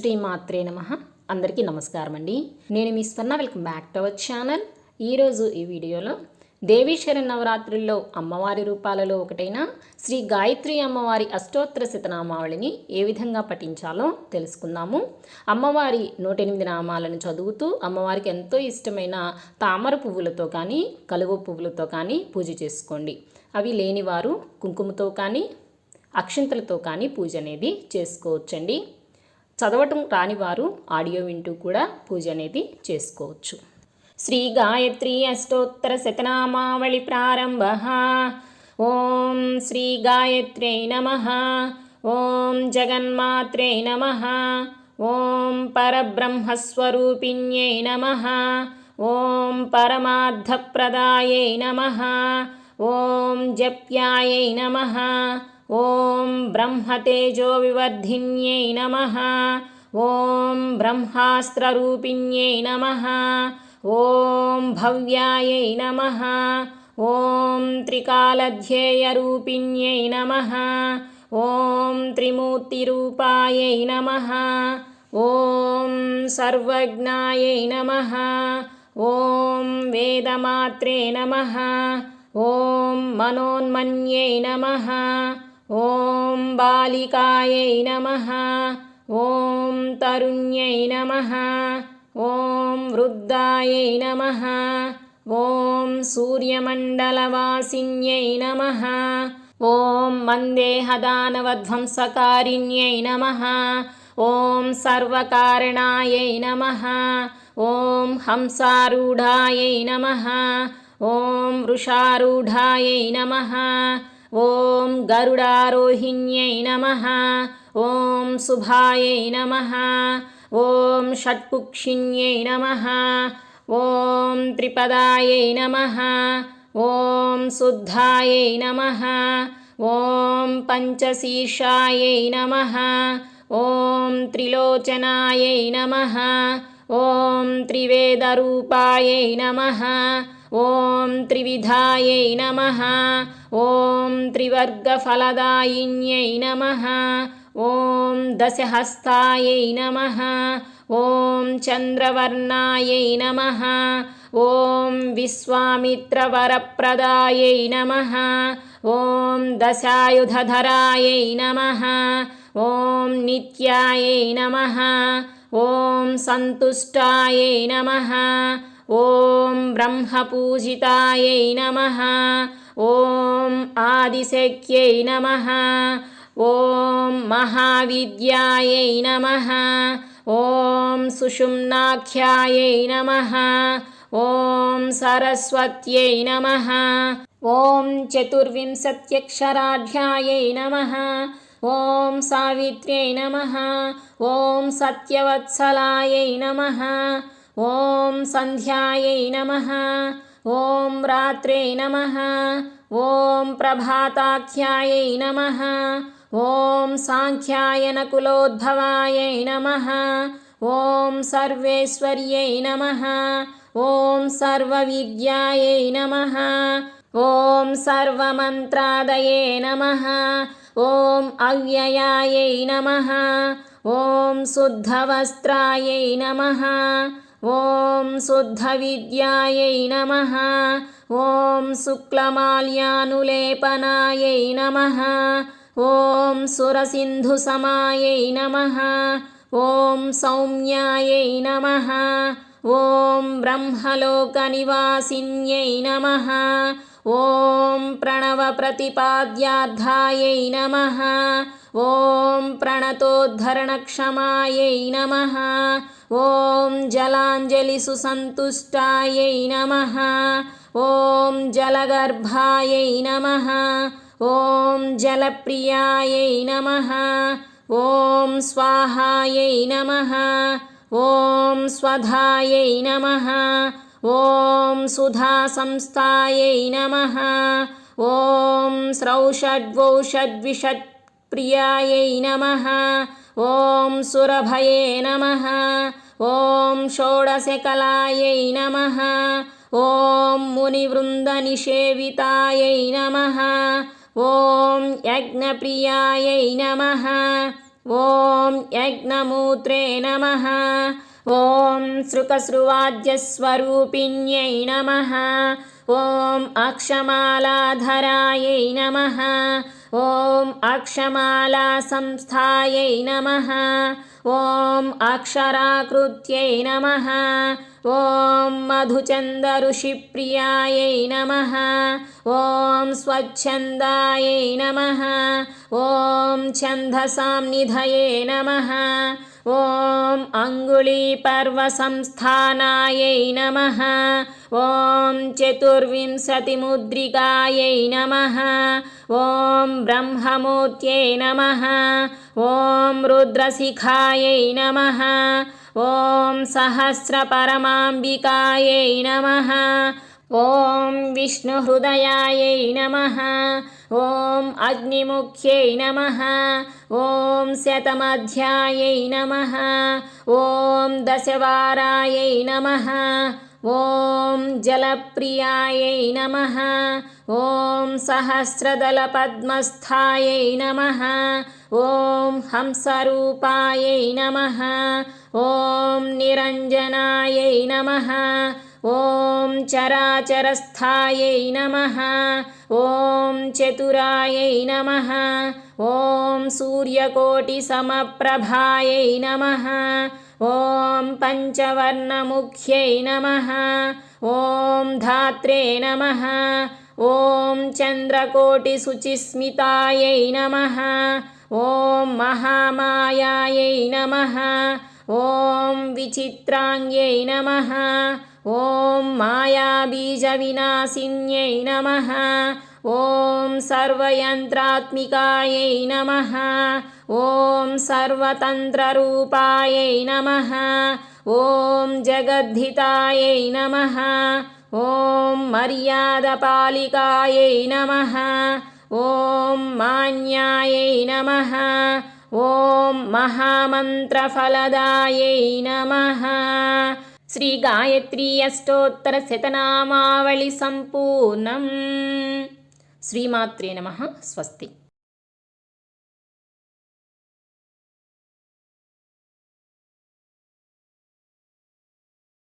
శ్రీమాత్రే నమః. అందరికీ నమస్కారం అండి. నేను మీ స్వర్ణ. Welcome back to our channel. ఈరోజు ఈ వీడియోలో దేవీ శరన్నవరాత్రుల్లో అమ్మవారి రూపాలలో ఒకటైన శ్రీ గాయత్రి అమ్మవారి అష్టోత్తర శతనామావళిని ఏ విధంగా పఠించాలో తెలుసుకుందాము. అమ్మవారి 108 నామాలను చదువుతూ అమ్మవారికి ఎంతో ఇష్టమైన తామర పువ్వులతో కానీ కలువ పువ్వులతో కానీ పూజ చేసుకోండి. అవి లేనివారు కుంకుమతో కానీ అక్షంతలతో కానీ పూజ అనేది చేసుకోవచ్చండి. చదవటం రానివారు ఆడియో వింటూ కూడా పూజ అనేది చేసుకోవచ్చు. శ్రీ గాయత్రి అష్టోత్తర శతనామావళి ప్రారంభ. ఓం శ్రీ గాయత్ర్యై నమః. ఓం జగన్మాత్రే నమః. ఓం పరబ్రహ్మస్వరూపిణ్యై నమః. ఓం పరమార్థప్రదాయై నమః. ఓం జప్యాయై నమః. ఓం బ్రహ్మతేజో వివర్ధిన్యై నమః. ఓం బ్రహ్మాస్త్రరూపిణ్యై నమః. ఓం భవ్యాయై నమః. ఓం త్రికాలధ్యేయరూపిణ్యై నమః. ఓం త్రిమూర్తిరూపాయై నమః. ఓం సర్వజ్ఞాయై నమః. ఓం వేదమాత్రే నమః. ఓం మనోన్మన్యై నమః. ఓం బాలికాయై నమః. ఓం తరుణ్యై నమః. ఓం వృద్ధాయై నమః. ఓం సూర్యమండలవాసిన్యై నమః. ఓం మందేహదానవధ్వంసకారిణ్యై నమః. ఓం సర్వకారణాయై నమః. ఓం హంసారూఢాయై నమః. ఓం వృషారూఢాయై నమః. ఓం గరుడారోహిణ్యై నమః. ఓం శుభాయై నమః. ఓం షట్కుక్షిణ్యై నమః. ఓం త్రిపదాయై నమః. ఓం శుద్ధాయై నమః. ఓం పంచశీర్షాయై నమః. ఓం త్రిలోచనాయై నమః. ఓం త్రివేదరూపాయై నమః. ఓం త్రివిధాయై నమః. ఓం త్రివర్గఫలదాయిన్యై నమః. ఓం దశహస్తాయై నమః. ఓం చంద్రవర్ణాయై నమః. ఓం విశ్వామిత్రవరప్రదాయై నమః. ఓం దశాయుధధరాయై నమః. ఓం నిత్యాయై నమః. ఓం సంతుష్టాయై నమః. ఓం బ్రహ్మపూజితాయై నమః. ఓం ఆదిశక్త్యై నమః. ఓం మహావిద్యాయై నమః. ఓం సుషుమ్నాఖ్యాయై నమః. ఓం సరస్వత్యై నమః. ఓం చతుర్వింశత్యక్షరాఢ్యాయై నమః. ఓం సావిత్ర్యై నమః. ఓం సత్యవత్సలాయై నమః. ఓం సంధ్యాయై నమః. ఓం రాత్రే నమః. ఓం ప్రభాతాఖ్యాయై నమః. ఓం సాంఖ్యాయనకులోద్భవాయై నమః. ఓం సర్వేశ్వర్యై నమః. ఓం సర్వవిద్యాయై నమః. ఓం సర్వమంత్రాదయే నమః. ఓం అవ్యయాయై నమః. ఓం శుద్ధవస్త్రాయై నమః. ఓం శుద్ధవిద్యాయై నమః. ఓం శుక్లమాల్యానులేపనాయై నమః. ఓం సురసింధుసమాయై నమః. ఓం సౌమ్యాయై నమః. ఓం బ్రహ్మలోకనివాసిన్యై నమః. ఓం ప్రణవప్రతిపాద్యార్థాయై నమః. ఓం ప్రణతోద్ధరణక్షమాయై నమః. ఓం జలాంజలిసుసంతుష్టాయై నమః. ఓం జలగర్భాయై నమః. ఓం జలప్రియాయై నమః. ఓం స్వాహాయై నమః. ఓం స్వధాయై నమః. ఓం సుధాసంస్థాయై నమః. ఓం స్రౌషడ్వౌషడ్విషట్ప్రియాయై నమః. ఓం సురభయే నమః. ఓం షోడశకలాయై నమః. ఓం మునివృందనిషేవితాయై నమః. ఓం యజ్ఞప్రియాయై నమః. ॐ यज्ञमूत्रे नमः। ॐ सृकसृवाद्यस्वरूपिण्यै नमः। ॐ अक्षमालाधरायै नमः। ॐ अक्षमालासंस्थायै नमः। ॐ अक्षराकृत्यै नमः। ॐ मधुचन्दऋषिप्रियायै नमः। ॐ स्वच्छन्दायै नमः। ॐ छन्दसां निधये नमः। ॐ अङ्गुलीपर्वसंस्थानायै नमः। ॐ चतुर्विंशतिमुद्रिकायै नमः। ॐ ब्रह्ममूर्त्यै नमः। ॐ रुद्रशिखायै नमः। ॐ सहस्रपरमाम्बिकायै नमः। ॐ विष्णुहृदयायै नमः। ॐ अग्निमुख्यै नमः। ॐ शतमध्यायै नमः। ॐ दशवारायै नमः। ॐ जलप्रियायै नमः। ॐ सहस्रदलपद्मस्थायै नमः। ॐ हंसरूपायै नमः। ॐ निरञ्जनायै नमः। ॐ चराचरस्थायै नमः। ॐ चतुरायै नमः। ॐ सूर्यकोटिसमप्रभायै नमः। ॐ पञ्चवर्णमुख्यै नमः। ॐ धात्रे नमः। ॐ चन्द्रकोटिशुचिस्मितायै नमः। ॐ महामायायै नमः। ॐ विचित्राङ्ग्यै नमः। ॐ मायाबीजविनाशिन्यै नमः। ॐ सर्वयन्त्रात्मिकायै नमः। ॐ सर्वतन्त्ररूपायै नमः। ॐ जगद्धितायै नमः। ॐ मर्यादपालिकायै नमः। ॐ मान्यायै नमः। ॐ महामन्त्रफलदायै नमः। శ్రీ గాయత్రీ అష్టోత్తర శతనామావళి సంపూర్ణం. శ్రీమాత్రే నమః. స్వస్తి.